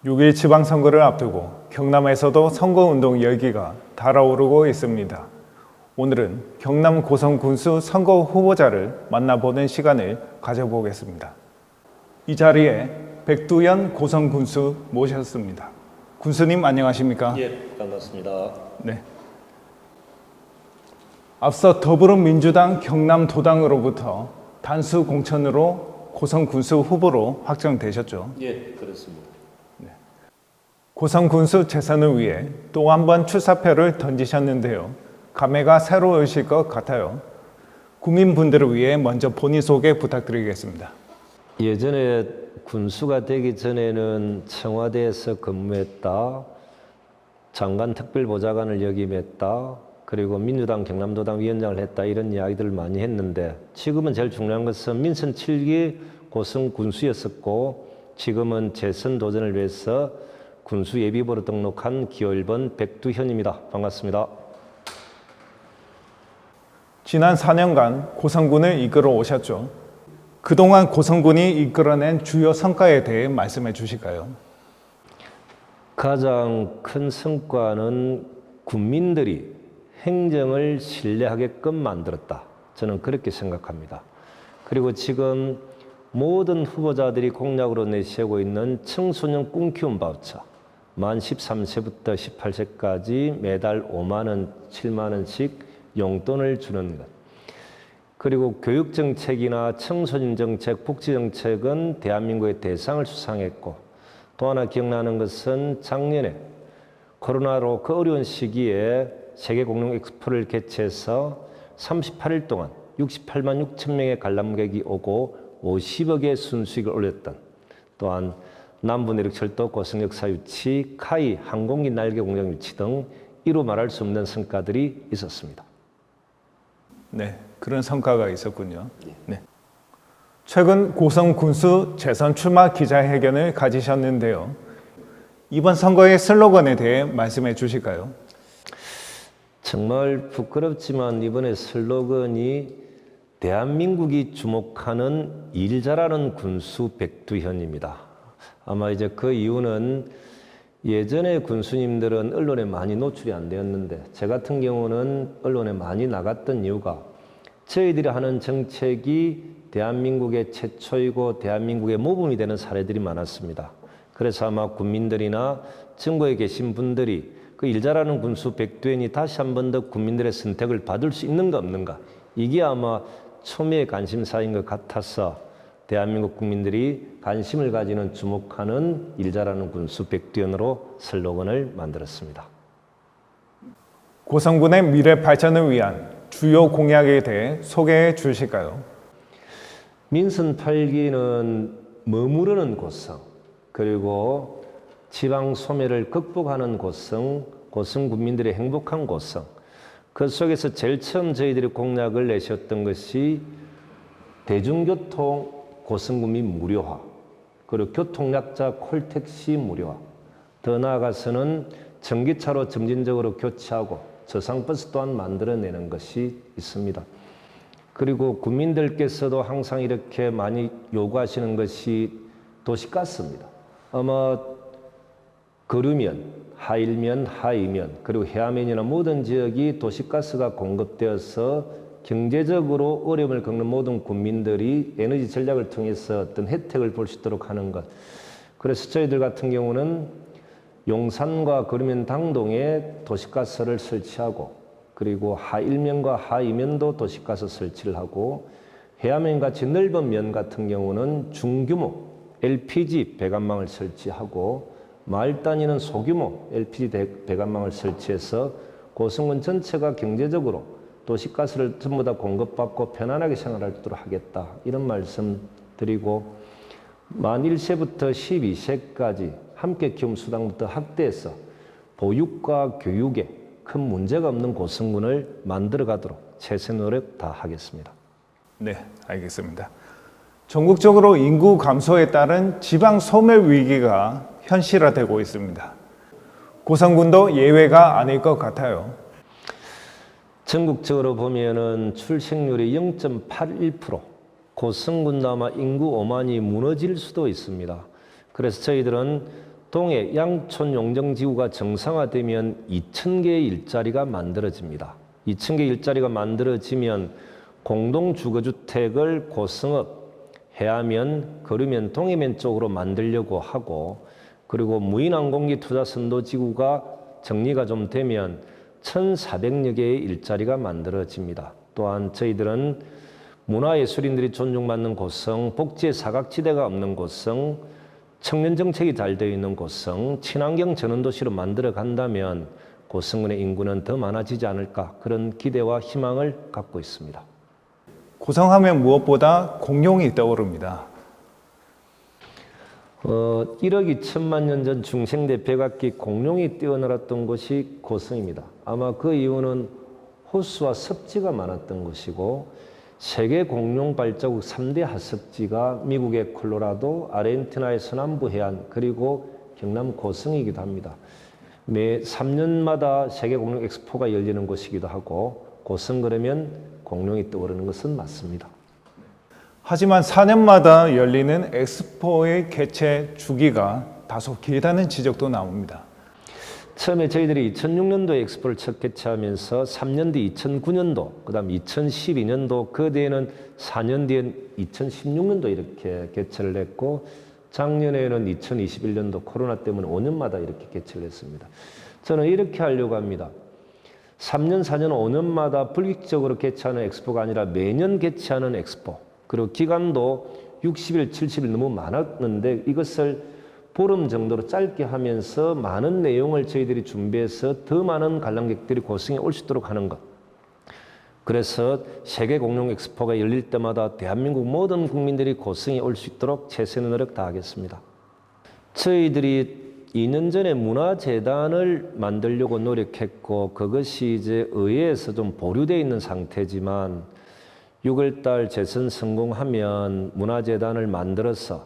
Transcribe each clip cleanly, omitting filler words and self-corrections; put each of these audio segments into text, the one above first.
6일 지방선거를 앞두고 경남에서도 선거운동 열기가 달아오르고 있습니다. 오늘은 경남 고성 군수 선거 후보자를 만나보는 시간을 가져보겠습니다. 이 자리에 백두현 고성 군수 모셨습니다. 군수님 안녕하십니까? 예, 반갑습니다. 네. 앞서 더불어민주당 경남도당으로부터 단수 공천으로 고성 군수 후보로 확정되셨죠. 예, 그렇습니다. 고성 군수 재선을 위해 또 한 번 출사표를 던지셨는데요. 감회가 새로우실 것 같아요. 국민분들을 위해 먼저 본인 소개 부탁드리겠습니다. 예전에 군수가 되기 전에는 청와대에서 근무했다, 장관 특별보좌관을 역임했다, 그리고 민주당 경남도당 위원장을 했다, 이런 이야기들을 많이 했는데, 지금은 제일 중요한 것은 민선 7기 고성 군수였었고, 지금은 재선 도전을 위해서 군수 예비후보로 등록한 기호 1번 백두현입니다. 반갑습니다. 지난 4년간 고성군을 이끌어 오셨죠. 그동안 고성군이 이끌어낸 주요 성과에 대해 말씀해 주실까요? 가장 큰 성과는 국민들이 행정을 신뢰하게끔 만들었다. 저는 그렇게 생각합니다. 그리고 지금 모든 후보자들이 공약으로 내세우고 있는 청소년 꿈키움 바우처, 만 13세부터 18세까지 매달 5만 원, 7만 원씩 용돈을 주는 것. 그리고 교육정책이나 청소년 정책, 복지정책은 대한민국의 대상을 수상했고, 또 하나 기억나는 것은 작년에 코로나로 그 어려운 시기에 세계 공룡 엑스포를 개최해서 38일 동안 68만 6천 명의 관람객이 오고 50억의 순수익을 올렸던, 또한 남부내륙철도 고성역사 유치, 카이 항공기 날개 공장 유치 등 이루 말할 수 없는 성과들이 있었습니다. 네, 그런 성과가 있었군요. 네. 최근 고성 군수 재선 출마 기자회견을 가지셨는데요. 이번 선거의 슬로건에 대해 말씀해 주실까요? 정말 부끄럽지만 이번에 슬로건이 대한민국이 주목하는 일 잘하는 군수 백두현입니다. 아마 이제 그 이유는 예전에 군수님들은 언론에 많이 노출이 안 되었는데, 제 같은 경우는 언론에 많이 나갔던 이유가 저희들이 하는 정책이 대한민국의 최초이고 대한민국의 모범이 되는 사례들이 많았습니다. 그래서 아마 국민들이나 정부에 계신 분들이 그 일 잘하는 군수 백두현이 다시 한 번 더 국민들의 선택을 받을 수 있는가 없는가, 이게 아마 초미의 관심사인 것 같아서 대한민국 국민들이 관심을 가지는, 주목하는 일 잘하는 군수 백두현으로 슬로건을 만들었습니다. 고성군의 미래 발전을 위한 주요 공약에 대해 소개해 주실까요? 민선 8기는 머무르는 고성, 그리고 지방 소멸을 극복하는 고성, 고성 국민들의 행복한 고성, 그 속에서 제일 처음 저희들이 공약을 내셨던 것이 대중교통 고성구민 무료화, 그리고 교통약자 콜택시 무료화, 더 나아가서는 전기차로 점진적으로 교체하고 저상버스 또한 만들어내는 것이 있습니다. 그리고 국민들께서도 항상 이렇게 많이 요구하시는 것이 도시가스입니다. 아마 거류면, 하일면, 하이면, 그리고 해안면이나 모든 지역이 도시가스가 공급되어서 경제적으로 어려움을 겪는 모든 국민들이 에너지 전략을 통해서 어떤 혜택을 볼 수 있도록 하는 것. 그래서 저희들 같은 경우는 용산과 거류면 당동에 도시가스를 설치하고, 그리고 하일면과 하이면도 도시가스 설치를 하고, 해안면같이 넓은 면 같은 경우는 중규모 LPG 배관망을 설치하고, 마을 단위는 소규모 LPG 배관망을 설치해서 고성군 전체가 경제적으로 도시가스를 전부 다 공급받고 편안하게 생활할 수 있도록 하겠다, 이런 말씀 드리고, 만 1세부터 12세까지 함께 키움 수당부터 확대해서 보육과 교육에 큰 문제가 없는 고성군을 만들어 가도록 최선의 노력 다 하겠습니다. 네, 알겠습니다. 전국적으로 인구 감소에 따른 지방 소멸 위기가 현실화되고 있습니다. 고성군도 예외가 아닐 것 같아요. 전국적으로 보면은 출생률이 0.81%, 고성군도 아마 인구 5만이 무너질 수도 있습니다. 그래서 저희들은 동해 양촌 용정지구가 정상화되면 2,000개의 일자리가 만들어집니다. 2,000개 일자리가 만들어지면 공동주거주택을 고성읍, 해안면, 거류면, 동해면 쪽으로 만들려고 하고, 그리고 무인항공기 투자선도지구가 정리가 좀 되면 1,400여 개의 일자리가 만들어집니다. 또한 저희들은 문화예술인들이 존중받는 고성, 복지의 사각지대가 없는 고성, 청년 정책이 잘 되어 있는 고성, 친환경 전원도시로 만들어 간다면 고성군의 인구는 더 많아지지 않을까, 그런 기대와 희망을 갖고 있습니다. 고성하면 무엇보다 공룡이 떠오릅니다. 1억 2천만 년 전 중생대 백악기 공룡이 뛰어놀았던 곳이 고성입니다. 아마 그 이유는 호수와 습지가 많았던 것이고, 세계 공룡 발자국 3대 하습지가 미국의 콜로라도, 아르헨티나의 서남부 해안, 그리고 경남 고성이기도 합니다. 매 3년마다 세계 공룡 엑스포가 열리는 곳이기도 하고, 고성 그러면 공룡이 떠오르는 것은 맞습니다. 하지만 4년마다 열리는 엑스포의 개최 주기가 다소 길다는 지적도 나옵니다. 처음에 저희들이 2006년도에 엑스포를 첫 개최하면서 3년 뒤 2009년도, 그 다음 2012년도, 그 뒤에는 4년 뒤엔 2016년도 이렇게 개최를 했고, 작년에는 2021년도 코로나 때문에 5년마다 이렇게 개최를 했습니다. 저는 이렇게 하려고 합니다. 3년, 4년, 5년마다 불규칙적으로 개최하는 엑스포가 아니라 매년 개최하는 엑스포, 그리고 기간도 60일, 70일 너무 많았는데 이것을 보름 정도로 짧게 하면서 많은 내용을 저희들이 준비해서 더 많은 관람객들이 고성에 올 수 있도록 하는 것. 그래서 세계 공룡 엑스포가 열릴 때마다 대한민국 모든 국민들이 고성에 올 수 있도록 최선의 노력 다하겠습니다. 저희들이 2년 전에 문화재단을 만들려고 노력했고, 그것이 이제 의회에서 좀 보류되어 있는 상태지만 6월달 재선 성공하면 문화재단을 만들어서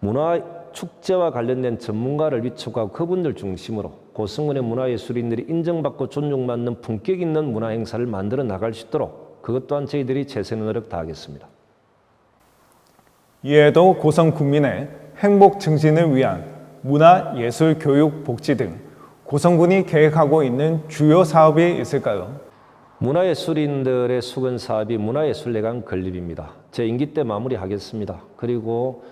문화축제와 관련된 전문가를 위촉하고 그분들 중심으로 고성군의 문화예술인들이 인정받고 존중받는 품격 있는 문화행사를 만들어 나갈 수 있도록 그것 또한 저희들이 최선의 노력 다하겠습니다. 이에도 고성 국민의 행복 증진을 위한 문화, 예술, 교육, 복지 등 고성군이 계획하고 있는 주요 사업이 있을까요? 문화예술인들의 수건 사업이 문화예술내관 건립입니다. 제 임기 때 마무리하겠습니다. 그리고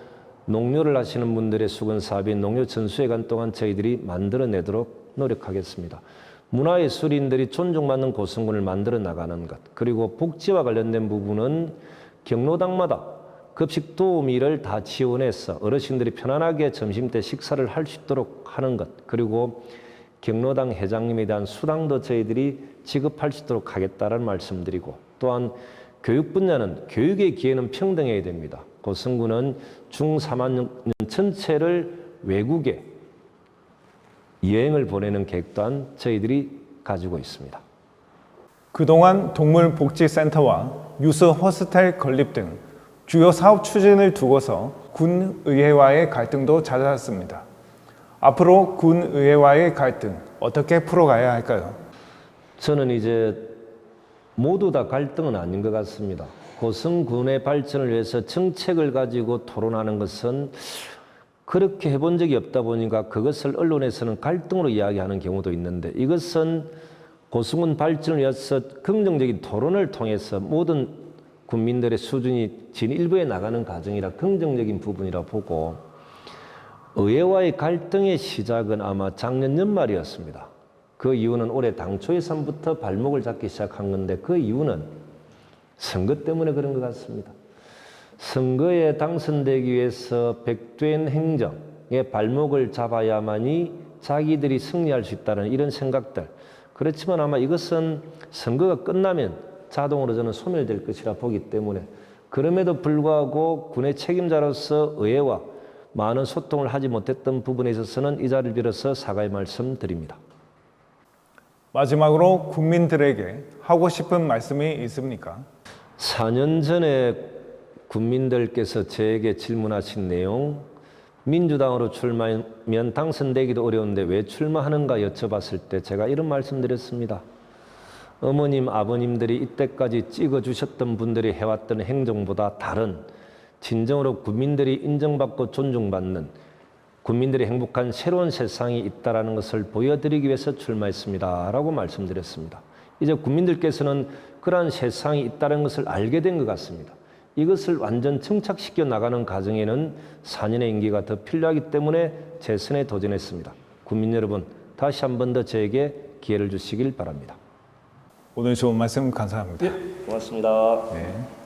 농료를 하시는 분들의 수건 사업인 농료 전수회관 동안 저희들이 만들어내도록 노력하겠습니다. 문화예술인들이 존중받는 고성군을 만들어 나가는 것, 그리고 복지와 관련된 부분은 경로당마다 급식 도우미를 다 지원해서 어르신들이 편안하게 점심때 식사를 할 수 있도록 하는 것, 그리고 경로당 회장님에 대한 수당도 저희들이 지급할 수 있도록 하겠다는 말씀드리고, 또한 교육 분야는 교육의 기회는 평등해야 됩니다. 고성군은 중3학년 전체를 외국에 여행을 보내는 계획 또한 저희들이 가지고 있습니다. 그동안 동물복지센터와 유스 호스텔 건립 등 주요 사업 추진을 두고서 군의회와의 갈등도 잦았습니다. 앞으로 군의회와의 갈등 어떻게 풀어가야 할까요? 저는 이제 모두 다 갈등은 아닌 것 같습니다. 고성군의 발전을 위해서 정책을 가지고 토론하는 것은 그렇게 해본 적이 없다 보니까 그것을 언론에서는 갈등으로 이야기하는 경우도 있는데, 이것은 고성군 발전을 위해서 긍정적인 토론을 통해서 모든 국민들의 수준이 진일보에 나가는 과정이라 긍정적인 부분이라 보고, 의회와의 갈등의 시작은 아마 작년 연말이었습니다. 그 이유는 올해 당초 예산부터 발목을 잡기 시작한 건데, 그 이유는 선거 때문에 그런 것 같습니다. 선거에 당선되기 위해서 백된 행정의 발목을 잡아야만이 자기들이 승리할 수 있다는 이런 생각들. 그렇지만 아마 이것은 선거가 끝나면 자동으로 저는 소멸될 것이라 보기 때문에, 그럼에도 불구하고 군의 책임자로서 의회와 많은 소통을 하지 못했던 부분에 있어서는 이 자리를 빌어서 사과의 말씀 드립니다. 마지막으로 국민들에게 하고 싶은 말씀이 있습니까? 4년 전에 국민들께서 저에게 질문하신 내용, 민주당으로 출마하면 당선되기도 어려운데 왜 출마하는가 여쭤봤을 때 제가 이런 말씀드렸습니다. 어머님, 아버님들이 이때까지 찍어주셨던 분들이 해왔던 행정보다 다른 진정으로 국민들이 인정받고 존중받는 국민들이 행복한 새로운 세상이 있다라는 것을 보여드리기 위해서 출마했습니다라고 말씀드렸습니다. 이제 국민들께서는 그러한 세상이 있다는 것을 알게 된 것 같습니다. 이것을 완전 정착시켜 나가는 과정에는 4년의 임기가 더 필요하기 때문에 재선에 도전했습니다. 국민 여러분, 다시 한 번 더 저에게 기회를 주시길 바랍니다. 오늘 좋은 말씀 감사합니다. 고맙습니다. 네.